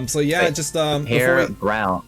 So yeah, just Hair before we, brown.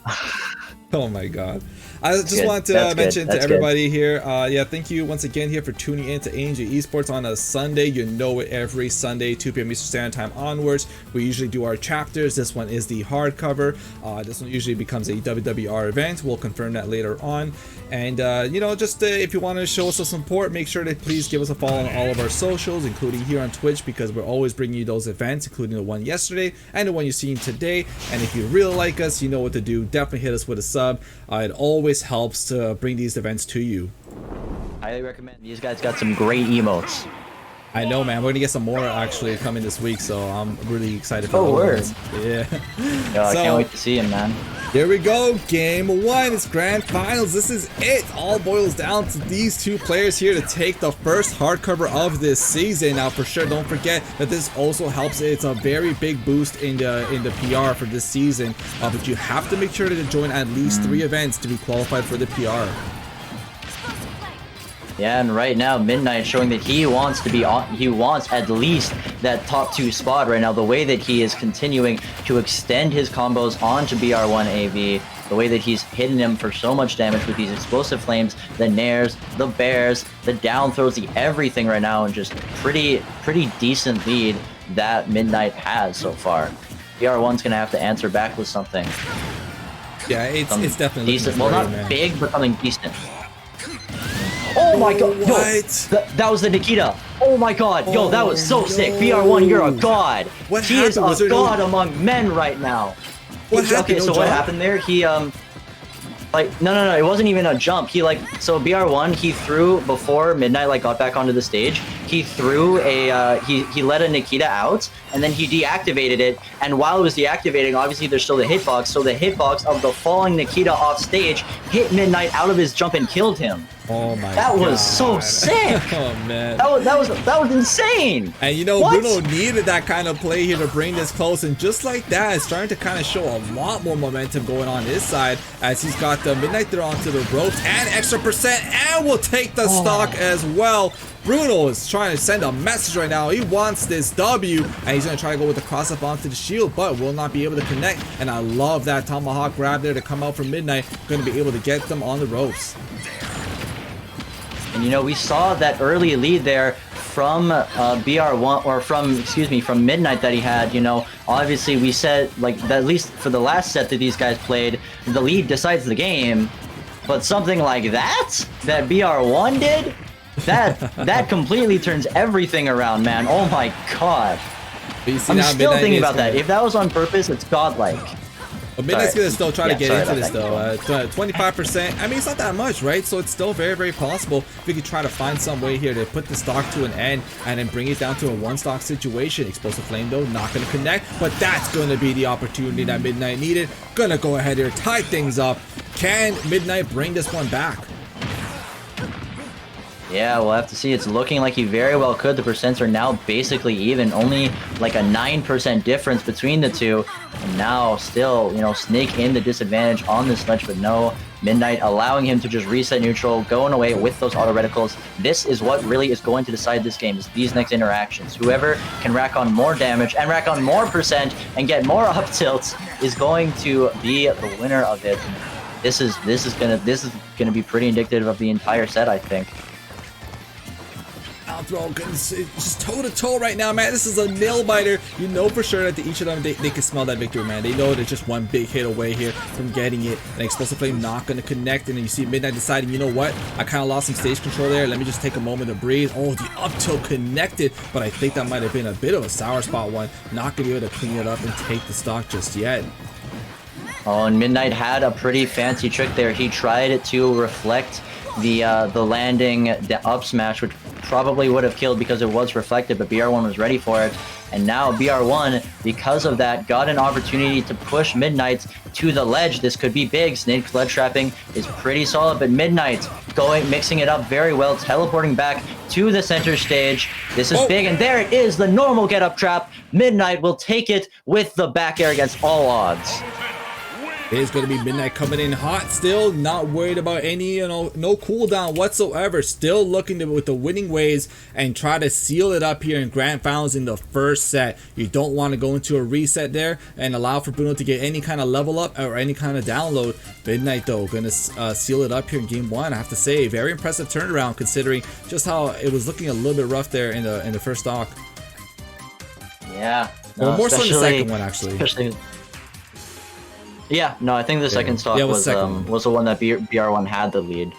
oh my god. I just Good. want to That's mention good. to That's everybody here, yeah, thank you once again here for tuning in to Angel Esports on a Sunday. You know it, every Sunday, 2 p.m. Eastern Standard Time onwards. We usually do our chapters. This one is the hardcover. This one usually becomes a WWR event. We'll confirm that later on. And, you know, just if you want to show us some support, make sure to please give us a follow on all of our socials, including here on Twitch, because we're always bringing you those events, including the one yesterday and the one you've seen today. And if you really like us, you know what to do. Definitely hit us with a sub. It always helps to bring these events to you. Highly recommend. These guys got some great emotes. I know, man. We're gonna get some more actually coming this week, so I'm really excited for those. Yeah. Yo, I can't wait to see him, man. Here we go, game one. It's grand finals. This is it. All boils down to these two players here to take the first hardcover of this season. Now, for sure, don't forget that this also helps. It's a very big boost in the PR for this season. But you have to make sure to join at least 3 events to be qualified for the PR. Yeah, and right now Midnight showing that he wants to be on. He wants at least that top 2 spot right now. The way that he is continuing to extend his combos onto Br1 AV, the way that he's hitting him for so much damage with these explosive flames, the nairs, the bears, the down throws, the everything right now, and just pretty decent lead that Midnight has so far. Br1's gonna have to answer back with something. Yeah, it's definitely decent. Well, not man. big, but something decent. Oh my god, yo, that was the Nikita. Oh my god, yo, that was so sick. Br1, you're a god. He is a god among men right now. Okay, so what happened there? He like no, it wasn't even a jump. He so Br1 he threw before Midnight got back onto the stage. He threw a he let a Nikita out, and then he deactivated it. And while it was deactivating, obviously there's still the hitbox. So the hitbox of the falling Nikita off stage hit Midnight out of his jump and killed him. Oh my god. That was so sick. Oh man. That was insane. And you know, Bruno needed that kind of play here to bring this close, and just like that, it's starting to kind of show a lot more momentum going on his side as he's got the Midnight there onto the ropes and extra percent, and will take the stock as well. Bruno is trying to send a message right now. He wants this W, and he's going to try to go with the cross up onto the shield, but will not be able to connect. And I love that tomahawk grab there to come out from Midnight. Going to be able to get them on the ropes. And you know, we saw that early lead there from Br1, or from Midnight that he had. You know, obviously we said that at least for the last set that these guys played, the lead decides the game. But something like that Br1 did, that completely turns everything around, man. Oh my god. I'm still thinking about that. If that was on purpose, it's godlike. But Midnight's going to still try to get into this, though. 25%. I mean, it's not that much, right? So it's still very possible if we could try to find some way here to put the stock to an end and then bring it down to a 1-stock situation. Explosive Flame, though, not going to connect. But that's going to be the opportunity that Midnight needed. Going to go ahead here, tie things up. Can Midnight bring this one back? Yeah, we'll have to see. It's looking like he very well could. The percents are now basically even, only like a 9% difference between the two. And now still, you know, Snake in the disadvantage on this ledge, but no, Midnight allowing him to just reset neutral, going away with those auto reticles. This is what really is going to decide this game, is these next interactions. Whoever can rack on more damage and rack on more percent and get more up tilts is going to be the winner of it. This is gonna be pretty indicative of the entire set, I think. Throw, it's just toe-to-toe right now, man. This is a nail-biter. You know for sure that each of them, they can smell that victory, man. They know they're just one big hit away here from getting it. An Explosive Flame not going to connect, and then you see Midnight deciding, you know what? I kind of lost some stage control there. Let me just take a moment to breathe. Oh, the up tilt connected, but I think that might have been a bit of a sour spot one. Not going to be able to clean it up and take the stock just yet. Oh, and Midnight had a pretty fancy trick there. He tried to reflect the landing, the up smash, which probably would have killed because it was reflected, but Br1 was ready for it. And now Br1, because of that, got an opportunity to push Midnight to the ledge. This could be big. Snake's ledge trapping is pretty solid, but Midnight mixing it up very well, teleporting back to the center stage. This is big, and there it is, the normal get up trap. Midnight will take it with the back air against all odds. It is going to be Midnight coming in hot still, not worried about any, no cooldown whatsoever. Still looking to, with the winning ways and try to seal it up here in grand finals in the first set. You don't want to go into a reset there and allow for Bruno to get any kind of level up or any kind of download. Midnight though, going to seal it up here in game one. I have to say, very impressive turnaround considering just how it was looking a little bit rough there in the first stock. Yeah. No, well, more so in the second one actually. Yeah, no, I think the second stock was the one that Br1 had the lead.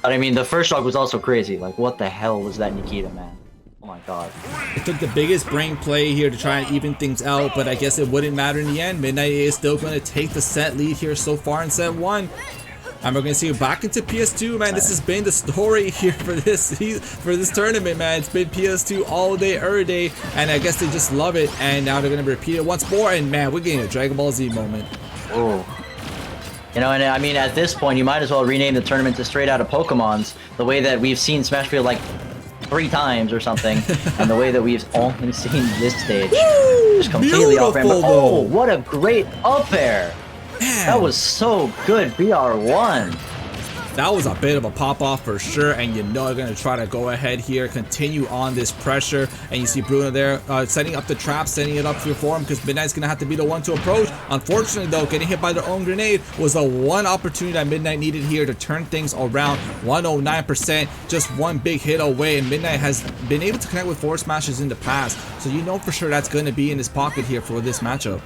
But I mean, the first stock was also crazy. Like, what the hell was that Nikita, man? Oh my god. It took the biggest brain play here to try and even things out, but I guess it wouldn't matter in the end. Midnight is still going to take the set lead here so far in set one. And we're going to see you back into PS2, man. This has been the story here for this tournament, man. It's been PS2 all day, every day, and I guess they just love it. And now they're going to repeat it once more, and man, we're getting a Dragon Ball Z moment. Oh. You know, and I mean, at this point, you might as well rename the tournament to Straight Outta Pokemon's, the way that we've seen Smashville like 3 times or something, and the way that we've only seen this stage. Just completely off ramp. Oh, what a great up air! Man. That was so good, Br1. That was a bit of a pop-off for sure, and you know they're going to try to go ahead here, continue on this pressure, and you see Bruno there setting up the trap, setting it up for him, because Midnight's going to have to be the one to approach. Unfortunately, though, getting hit by their own grenade was the one opportunity that Midnight needed here to turn things around. 109%, just one big hit away, and Midnight has been able to connect with forward smashes in the past, so you know for sure that's going to be in his pocket here for this matchup.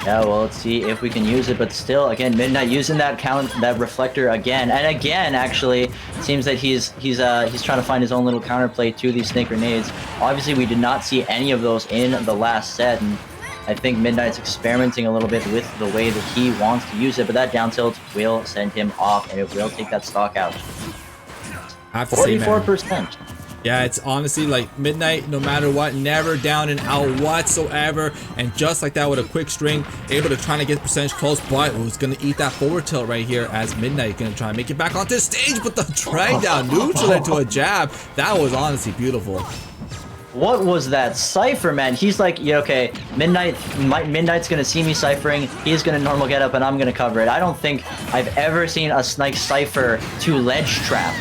Yeah, well, let's see if we can use it, but still, again, Midnight using that reflector again and again. Actually, it seems that he's trying to find his own little counterplay to these snake grenades. Obviously, we did not see any of those in the last set, and I think Midnight's experimenting a little bit with the way that he wants to use it. But that down tilt will send him off, and it will take that stock out. I have to say, man, 44%. Yeah, it's honestly like Midnight, no matter what, never down and out whatsoever. And just like that with a quick string, able to try to get percentage close, but who's going to eat that forward tilt right here as Midnight going to try and make it back onto the stage, but the drag down neutral into a jab. That was honestly beautiful. What was that Cypher, man? He's like, yeah, okay, Midnight's gonna see me ciphering, he's gonna normal get up, and I'm gonna cover it. I don't think I've ever seen a Snake Cypher to ledge trap.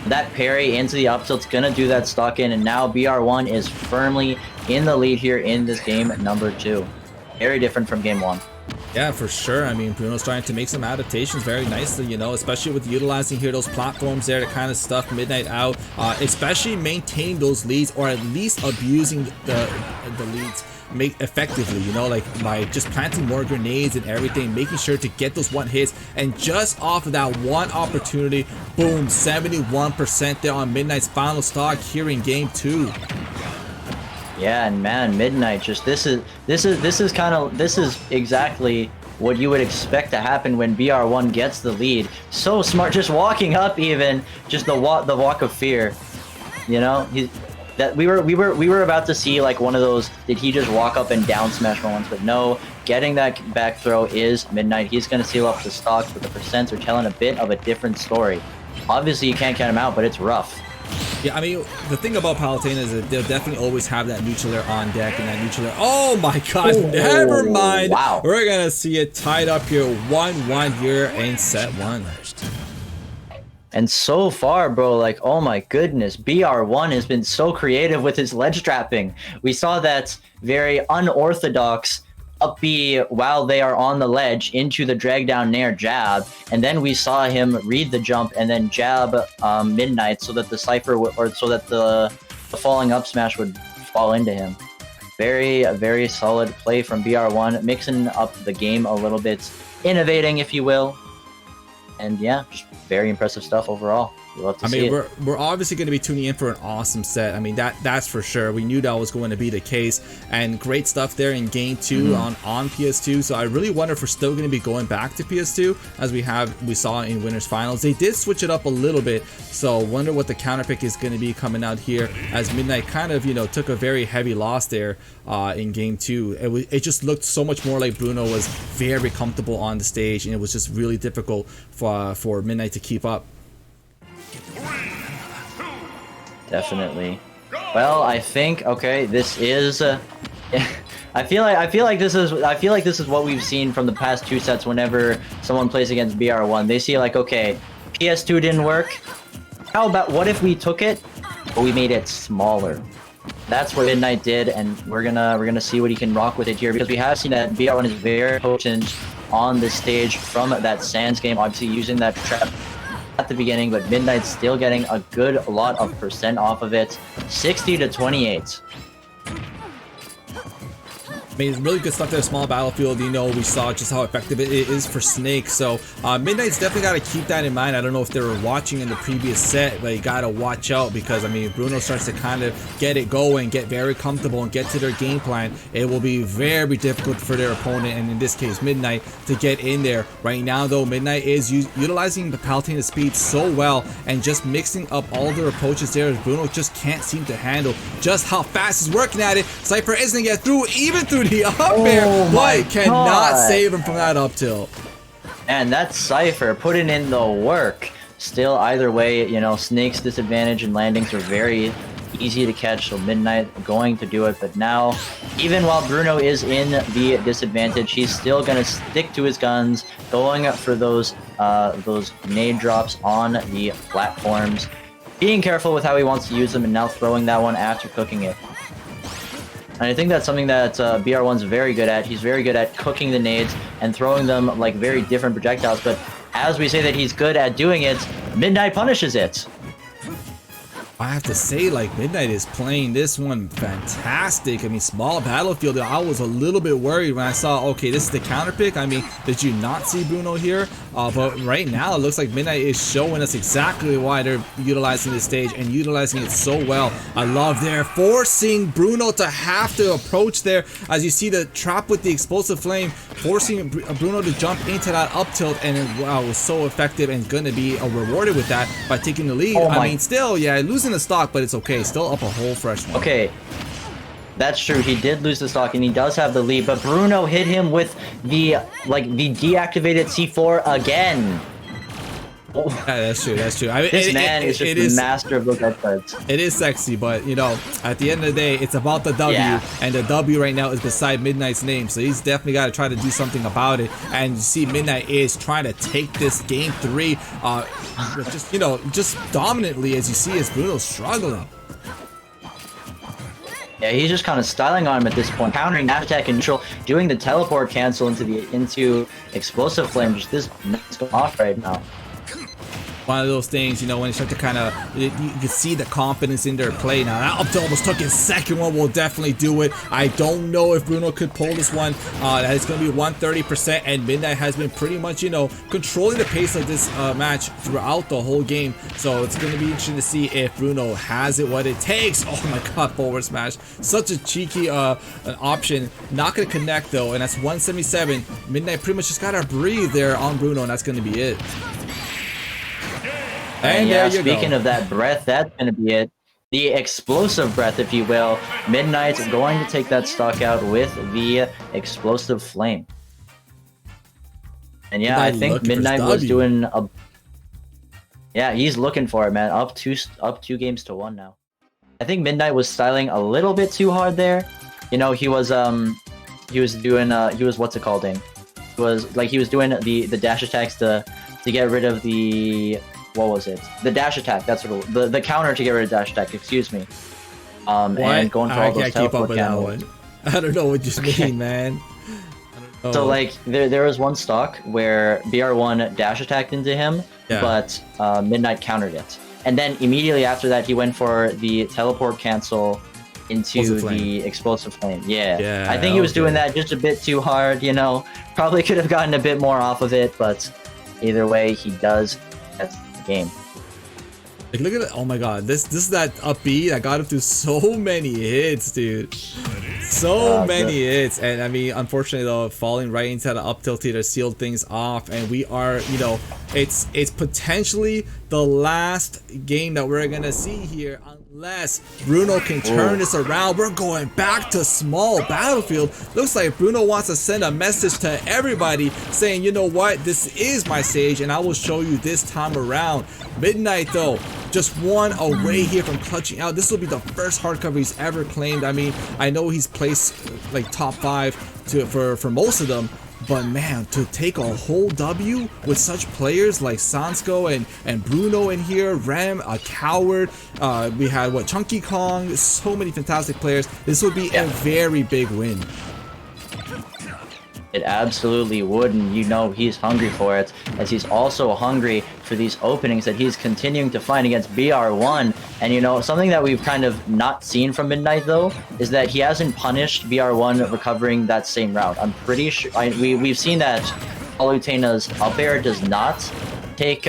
That parry into the up tilt's gonna do that stock in, and now Br1 is firmly in the lead here in this game number 2. Very different from game 1. Yeah, for sure. I mean, Bruno's trying to make some adaptations very nicely, you know, especially with utilizing here those platforms there to kind of stuff Midnight out, especially maintain those leads, or at least abusing the leads effectively, you know, like by just planting more grenades and everything, making sure to get those one hits, and just off of that one opportunity, boom, 71% there on Midnight's final stock here in game 2. Yeah, and man, Midnight, just this is exactly what you would expect to happen when Br1 gets the lead. So smart, just walking up, even just the walk of fear. You know, we were about to see like one of those, did he just walk up and down smash once? But no, getting that back throw is Midnight. He's gonna seal up the stocks, but the percents are telling a bit of a different story. Obviously, you can't count him out, but it's rough. Yeah, I mean, the thing about Palutena is that they'll definitely always have that neutral air on deck, and that neutral air. Oh my god, never mind. Wow. We're gonna see it tied up here, 1-1 here in set 1. And so far, bro, like, oh my goodness, Br1 has been so creative with his ledge trapping. We saw that very unorthodox up B while they are on the ledge into the drag down nair jab, and then we saw him read the jump and then jab Midnight so that the Cypher or so that the falling up smash would fall into him. Very solid play from Br1, mixing up the game a little bit, innovating, if you will. And yeah, just very impressive stuff overall. We love to see it. We're obviously going to be tuning in for an awesome set. I mean, that's for sure. We knew that was going to be the case, and great stuff there in game 2 on PS2. So I really wonder if we're still going to be going back to PS2 as we saw in winners finals. They did switch it up a little bit, so wonder what the counter pick is going to be coming out here, as Midnight kind of, you know, took a very heavy loss there in game 2. It just looked so much more like Bruno was very comfortable on the stage, and it was just really difficult for Midnight to keep up. Definitely. Well, I think, okay, this is I feel like this is what we've seen from the past 2 sets whenever someone plays against Br1. They see like, okay, PS2 didn't work. How about what if we took it, but we made it smaller? That's what Midnight did, and we're gonna see what he can rock with it here, because we have seen that Br1 is very potent on this stage from that Sands game, obviously using that trap at the beginning, but Midnight's still getting a good lot of percent off of it, 60 to 28. I mean, really good stuff there, small battlefield. You know, we saw just how effective it is for Snake. So Midnight's definitely got to keep that in mind. I don't know if they were watching in the previous set, but you got to watch out, because I mean, Bruno starts to kind of get it going, get very comfortable, and get to their game plan. It will be very difficult for their opponent, and in this case Midnight, to get in there. Right now though, Midnight is utilizing the Palutena speed so well, and just mixing up all their approaches there, as Bruno just can't seem to handle just how fast he's working at it. Cypher isn't gonna get through, even through the up air. White cannot save him from that up tilt. And that's Cypher putting in the work. Still, either way, you know, Snake's disadvantage and landings are very easy to catch, so Midnight going to do it. But now, even while Bruno is in the disadvantage, he's still gonna stick to his guns, going for those nade drops on the platforms, being careful with how he wants to use them, and now throwing that one after cooking it. And I think that's something that Br1's very good at. He's very good at cooking the nades and throwing them like very different projectiles, but as we say that he's good at doing it, Midnight punishes it. I have to say, like, Midnight is playing this one fantastic. I mean, small battlefield, I was a little bit worried when I saw, okay, this is the counter pick. I mean, did you not see Bruno here? But right now, it looks like Midnight is showing us exactly why they're utilizing this stage, and utilizing it so well. I love they're forcing Bruno to have to approach there, as you see the trap with the explosive flame, forcing Bruno to jump into that up tilt, and it, wow, it was so effective, and gonna be rewarded with that by taking the lead. I mean, still, yeah, losing the stock, but it's okay. Still up a whole fresh one. Okay, that's true. He did lose the stock, and he does have the lead. But Bruno hit him with the deactivated C4 again. Yeah, that's true. That's true. I mean, this man is just the master of those headsets. It is sexy, but you know, at the end of the day, it's about the W, and the W right now is beside Midnight's name. So he's definitely got to try to do something about it. And you see, Midnight is trying to take this game 3, just just dominantly, as you see, as Bruno's struggling. Yeah, he's just kind of styling on him at this point, countering that attack and neutral, doing the teleport cancel into explosive flame. Just this nuts going off right now. One of those things, you know, when you start to kind of, you can see the confidence in their play. Now, that up tilt almost took his second one, will definitely do it. I don't know if Bruno could pull this one. That is going to be 130%, and Midnight has been pretty much, you know, controlling the pace of this match throughout the whole game. So it's going to be interesting to see if Bruno has it, what it takes. Oh my god, forward smash. Such a cheeky an option. Not going to connect, though, and that's 177. Midnight pretty much just got to breathe there on Bruno, and that's going to be it. And yeah, speaking of that breath, that's going to be it. The explosive breath, if you will. Midnight's going to take that stock out with the explosive flame. And yeah, I think Midnight was doing a... Yeah, he's looking for it, man. Up two games to 1 now. I think Midnight was styling a little bit too hard there. You know, he was doing what's it called, Ding? He was doing the dash attacks to get rid of the... What was it? The dash attack. That's what it was. The counter to get rid of dash attack. Excuse me. And going for all those teleport counters. I don't know what you mean, man. So like there was one stock where Br1 dash attacked into him, but Midnight countered it, and then immediately after that he went for the teleport cancel into the explosive flame. Yeah. I think he was doing that just a bit too hard. You know, probably could have gotten a bit more off of it, but either way, he does. That's game. Like, look at it. Oh my god, this is that up B that got him through so many hits, dude. So many hits. And I mean, unfortunately though, falling right into the up tilt here sealed things off, and we are, you know, it's potentially the last game that we're gonna see here. Unless Bruno can turn this around, we're going back to small battlefield. Looks like Bruno wants to send a message to everybody saying, you know what, this is my stage and I will show you this time around. Midnight though, just one away here from clutching out. This will be the first hardcover he's ever claimed. I mean, I know he's placed like top 5 for most of them, but man, to take a whole W with such players like Sansko and Bruno in here, Rem, a coward, we had what, Chunky Kong, so many fantastic players. This would be a very big win. It absolutely would, and you know he's hungry for it, as he's also hungry for these openings that he's continuing to find against Br1. And you know, something that we've kind of not seen from Midnight though, is that he hasn't punished Br1 recovering that same route. I'm pretty sure, we've seen that Palutena's up air does not take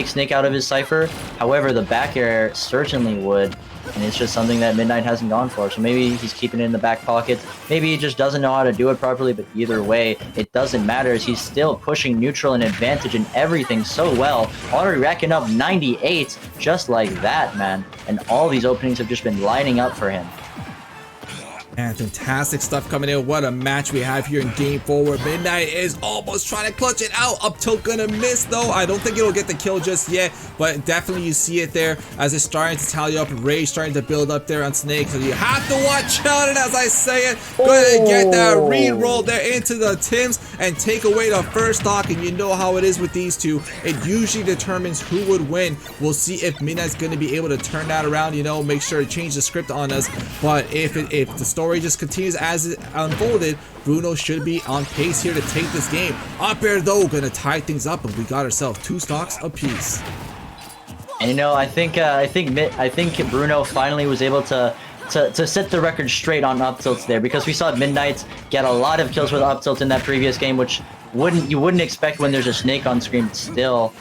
Snake out of his cipher. However, the back air certainly would. And it's just something that Midnight hasn't gone for. So maybe he's keeping it in the back pocket. Maybe he just doesn't know how to do it properly, but either way, it doesn't matter as he's still pushing neutral and advantage and everything so well. Already racking up 98 just like that, man. And all these openings have just been lining up for him. And fantastic stuff coming in. What a match we have here in game 4 where Midnight is almost trying to clutch it out. Up tilt gonna miss though. I don't think it'll get the kill just yet, but definitely you see it there as it's starting to tally up. Rage starting to build up there on Snake, so you have to watch out. And as I say it, go ahead and get that re-roll there into the Tims and take away the first stock. And you know how it is with these two. It usually determines who would win. We'll see if Midnight's gonna be able to turn that around, you know, make sure to change the script on us. But if the story just continues as it unfolded, Bruno should be on pace here to take this game. Up air though, gonna tie things up, and we got ourselves 2 stocks apiece. And you know, I think Bruno finally was able to set the record straight on up tilts there, because we saw Midnight get a lot of kills with up tilt in that previous game, which you wouldn't expect when there's a Snake on screen. Still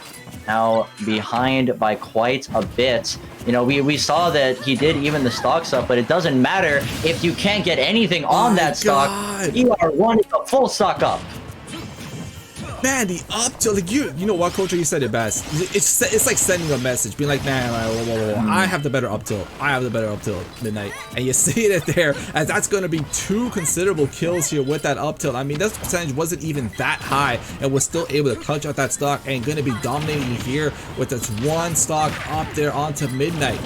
now behind by quite a bit. You know, we saw that he did even the stocks up, but it doesn't matter if you can't get anything on that stock. Br1 is a full stock up. Man, the up tilt, like you know what, Coach, you said it best. It's like sending a message, being like, nah, whoa. I have the better up tilt. I have the better up tilt, Midnight. And you see it there, as that's going to be 2 considerable kills here with that up tilt. I mean, that percentage wasn't even that high, and was still able to clutch out that stock and going to be dominating here with this 1 stock up there onto Midnight.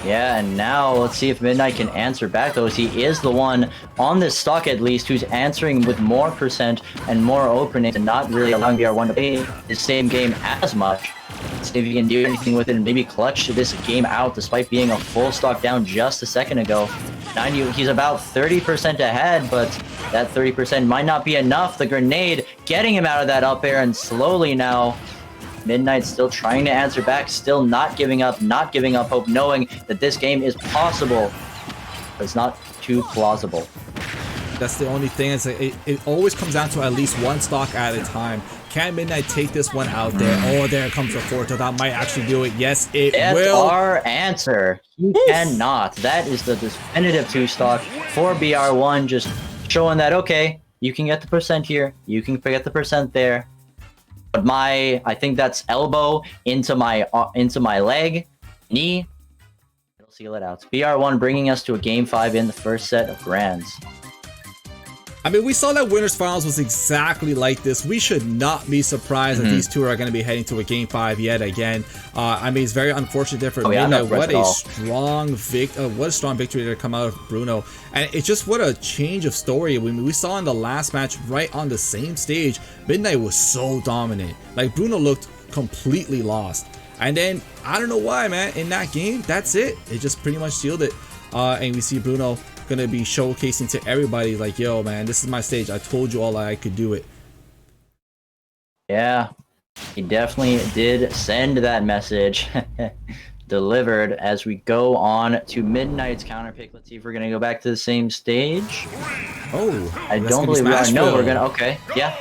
Yeah, and now let's see if Midnight can answer back, though, as he is the one on this stock at least who's answering with more percent and more openings and not really allowing Br1 to play the same game as much. Let's see if he can do anything with it and maybe clutch this game out despite being a full stock down just a second ago. 90, he's about 30% ahead, but that 30% might not be enough. The grenade getting him out of that up air, and slowly now Midnight still trying to answer back, still not giving up hope, knowing that this game is possible, but it's not too plausible. That's the only thing, is it always comes down to at least 1 stock at a time. Can Midnight take this one out there? Oh, there comes the 4th. That might actually do it. Yes, it will. That's our answer. He cannot. That is the definitive 2 stock for Br1, just showing that, okay, you can get the percent here, you can get the percent there. But I think that's elbow into my leg, knee. It'll seal it out. Br1 bringing us to a game 5 in the first set of Grands. I mean, we saw that winners finals was exactly like this. We should not be surprised that these two are going to be heading to a game 5 yet again. I mean, it's very unfortunate there for Midnight. What a strong victory to come out of Bruno. And it's just what a change of story. I mean, we saw in the last match right on the same stage, Midnight was so dominant. Like, Bruno looked completely lost. And then, I don't know why, man, in that game, that's it. It just pretty much sealed it. And we see Bruno gonna be showcasing to everybody like, yo man, this is my stage, I told you all I could do it. Yeah, he definitely did send that message. Delivered. As we go on to Midnight's counter pick, let's see if we're gonna go back to the same stage. I don't believe we are. No, we're gonna, okay, yeah,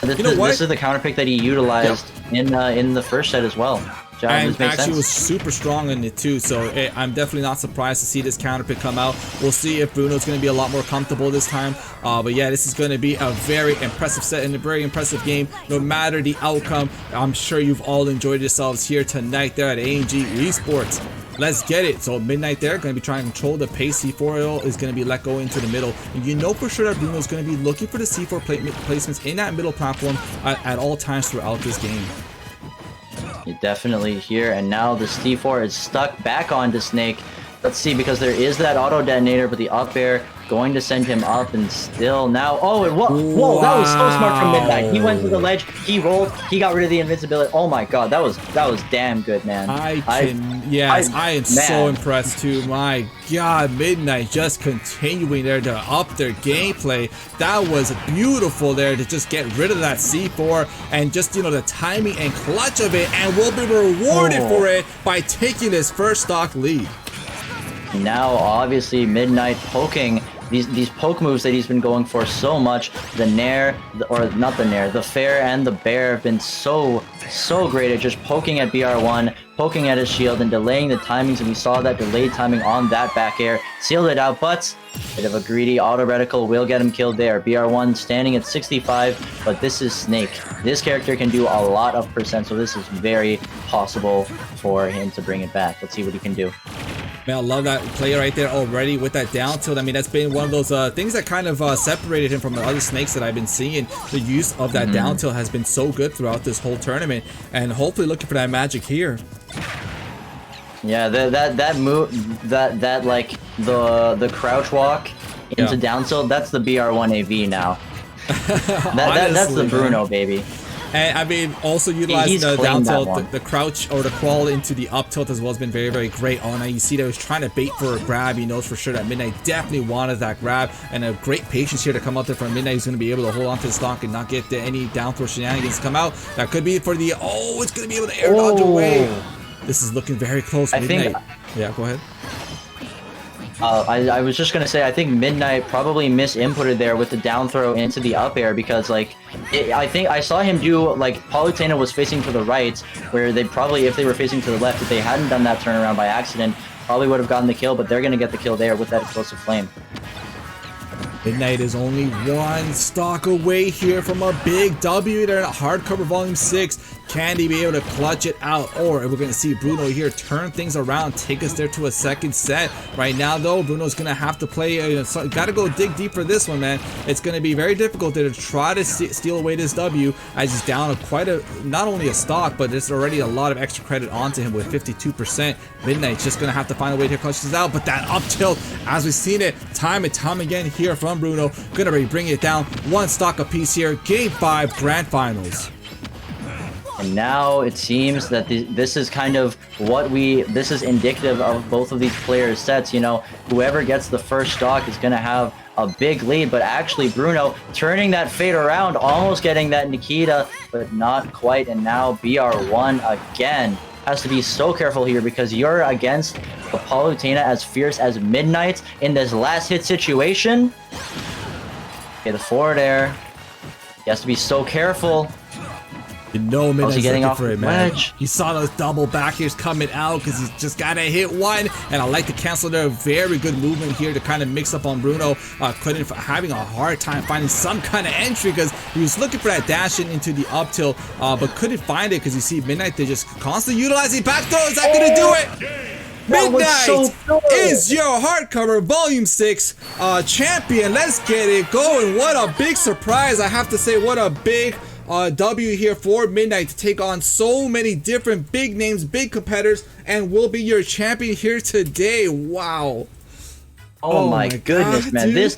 this is the counter pick that he utilized in the first set as well. And actually was super strong in it too, so I'm definitely not surprised to see this counter pick come out. We'll see if Bruno's going to be a lot more comfortable this time. But yeah, this is going to be a very impressive set and a very impressive game, no matter the outcome. I'm sure you've all enjoyed yourselves here tonight there at ANG Esports. Let's get it. So Midnight there, going to be trying to control the pace. C4 is going to be let go into the middle. And you know for sure that Bruno's going to be looking for the C4 placements in that middle platform at all times throughout this game. Definitely here, and now the C4 is stuck back onto Snake. Let's see, because there is that auto detonator, but the up air going to send him up, and still now. Oh, and whoa, whoa, that was so smart from Midnight. He went to the ledge, he rolled, he got rid of the invincibility. Oh my god, that was damn good, man. I am so impressed too. My god, Midnight just continuing there to up their gameplay. That was beautiful there to just get rid of that C4 and just, you know, the timing and clutch of it, and will be rewarded for it by taking his first stock lead. Now, obviously, Midnight poking these poke moves that he's been going for so much. The Nair, or not the Nair, the Fair and the Bear have been so great at just poking at Br1, poking at his shield, and delaying the timings. And we saw that delayed timing on that back air, sealed it out, but bit of a greedy auto reticle will get him killed there. Br1 standing at 65, but this is Snake. This character can do a lot of percent, so this is very possible for him to bring it back. Let's see what he can do. Man, I love that play right there already with that down tilt. I mean, that's been one of those things that kind of separated him from the other Snakes that I've been seeing. The use of that down tilt has been so good throughout this whole tournament, and hopefully looking for that magic here. Yeah, that move, that like the crouch walk into down tilt, that's the Br1 AV now. That's the Bruno, baby. And I mean, also utilizing the down tilt, the crouch or the crawl into the up tilt as well has been very great. Oh, now you see that he was trying to bait for a grab. He knows for sure that Midnight definitely wanted that grab, and a great patience here to come out there from Midnight. He's going to be able to hold on to the stock and not get any down throw shenanigans come out. That could be for the, oh, it's going to be able to air dodge away. This is looking very close. Midnight. Yeah, go ahead. I was just gonna say, I think Midnight probably misinputted there with the down throw into the up air, because like I think I saw him do, like, Palutena was facing to the right, where they probably, if they were facing to the left, if they hadn't done that turnaround by accident, probably would have gotten the kill, but they're gonna get the kill there with that explosive flame. Midnight is only one stock away here from a big W there in Hardcover Volume 6. Can he be able to clutch it out? Or we're going to see Bruno here turn things around, take us there to a second set. Right now, though, Bruno's going to have to play. Got to go dig deep for this one, man. It's going to be very difficult to try to steal away this W, as he's down quite a, not only a stock, but there's already a lot of extra credit onto him with 52%. Midnight's just going to have to find a way to clutch this out. But that up tilt, as we've seen it time and time again here from Bruno, going to be bringing it down one stock apiece here. Game 5 Grand Finals. And now it seems that this is kind of what this is indicative of both of these players' sets. You know, whoever gets the first stock is going to have a big lead, but actually Bruno turning that fade around, almost getting that Nikita, but not quite. And now Br1 again has to be so careful here, because you're against the Palutena as fierce as Midnight in this last hit situation. Okay, the forward air. He has to be so careful. You know, Midnight's getting looking off for it, man. ledge. You saw those double back airs coming out because he's just got to hit one. And I like to cancel their very good movement here to kind of mix up on Bruno. Having a hard time finding some kind of entry, because he was looking for that dash in into the up tilt, but couldn't find it, because you see Midnight, they just constantly utilizing back throw. Is that going to do it? Midnight is your Hardcover Volume 6 champion. Let's get it going. What a big surprise. I have to say, what a big W here for Midnight to take on so many different big names, big competitors, and will be your champion here today. Wow. Oh my goodness, God, man. Dude.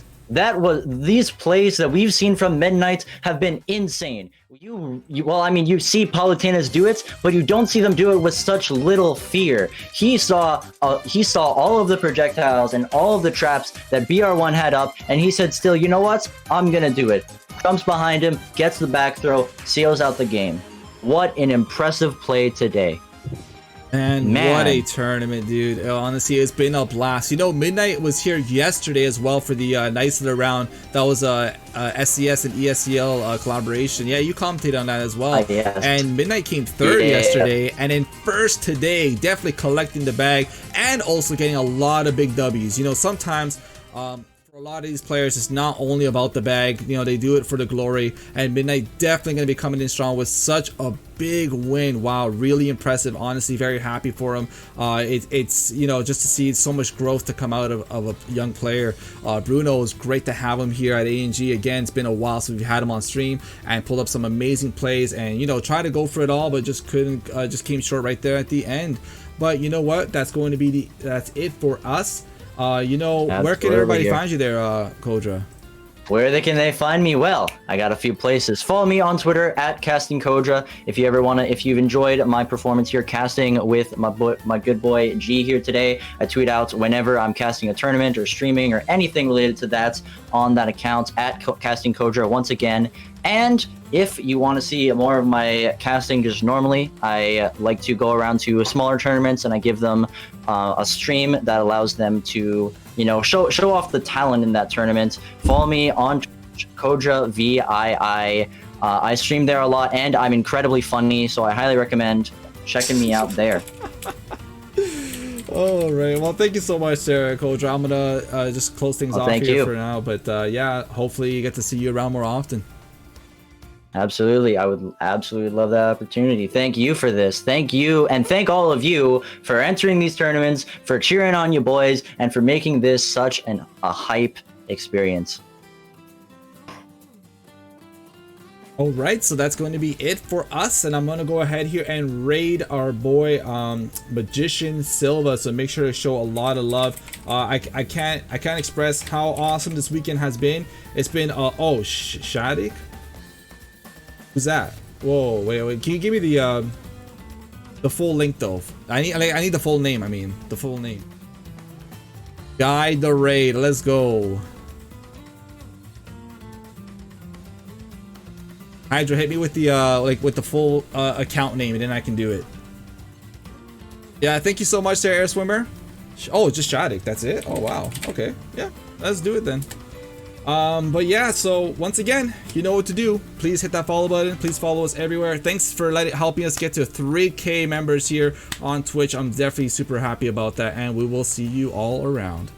These plays that we've seen from Midnight have been insane. Well, I mean, you see Palutena's do it, but you don't see them do it with such little fear. He saw all of the projectiles and all of the traps that Br1 had up, and he said, still, you know what? I'm gonna do it. Jumps behind him, gets the back throw, seals out the game. What an impressive play today. And Man. what a tournament, dude. Honestly, it's been a blast. You know, Midnight was here yesterday as well for the Knights of the Round. That was a SCS and ESCL collaboration. Yeah, you commented on that as well. Yes. And Midnight came third yesterday, and in first today, definitely collecting the bag and also getting a lot of big W's. You know, sometimes for a lot of these players, it's not only about the bag. You know, they do it for the glory, and Midnight definitely going to be coming in strong with such a big win. Wow, really impressive. Honestly, very happy for him. It's you know, just to see so much growth to come out of a young player. Bruno, is great to have him here at ANG again. It's been a while since we've had him on stream, and pulled up some amazing plays, and you know, tried to go for it all, but just couldn't. Just came short right there at the end. But you know what? That's going to be that's it for us. You know, where can everybody find you there, Kodra? Where can they find me? Well, I got a few places. Follow me on Twitter at CastingKodra. If you ever wanna, if you've enjoyed my performance here casting with my good boy G here today, I tweet out whenever I'm casting a tournament or streaming or anything related to that on that account at CastingKodra once again. And if you want to see more of my casting just normally, I like to go around to smaller tournaments and I give them a stream that allows them to, you know, show off the talent in that tournament. Follow me on Kodra VII. I stream there a lot and I'm incredibly funny, so I highly recommend checking me out there. All right. Well, thank you so much, Sarah, Kodra. I'm gonna just close things off here for now, but yeah, hopefully you get to see you around more often. Absolutely. I would absolutely love that opportunity. Thank you for this. Thank you. And thank all of you for entering these tournaments, for cheering on you boys, and for making this such a hype experience. All right, so that's going to be it for us, and I'm going to go ahead here and raid our boy Magician Silva. So make sure to show a lot of love. I can't express how awesome this weekend has been. It's been oh, Shadik. Who's that? Whoa, wait. Can you give me the full link though? I need the full name. I mean, the full name. Guide the raid. Let's go. Hydra, hit me with the with the full account name, and then I can do it. Yeah, thank you so much there, Air Swimmer. Oh, just Shadik. That's it. Oh wow. Okay. Yeah, let's do it then. But yeah, so once again, you know what to do. Please hit that follow button. Please follow us everywhere. Thanks for helping us get to 3K members here on Twitch. I'm definitely super happy about that, and we will see you all around.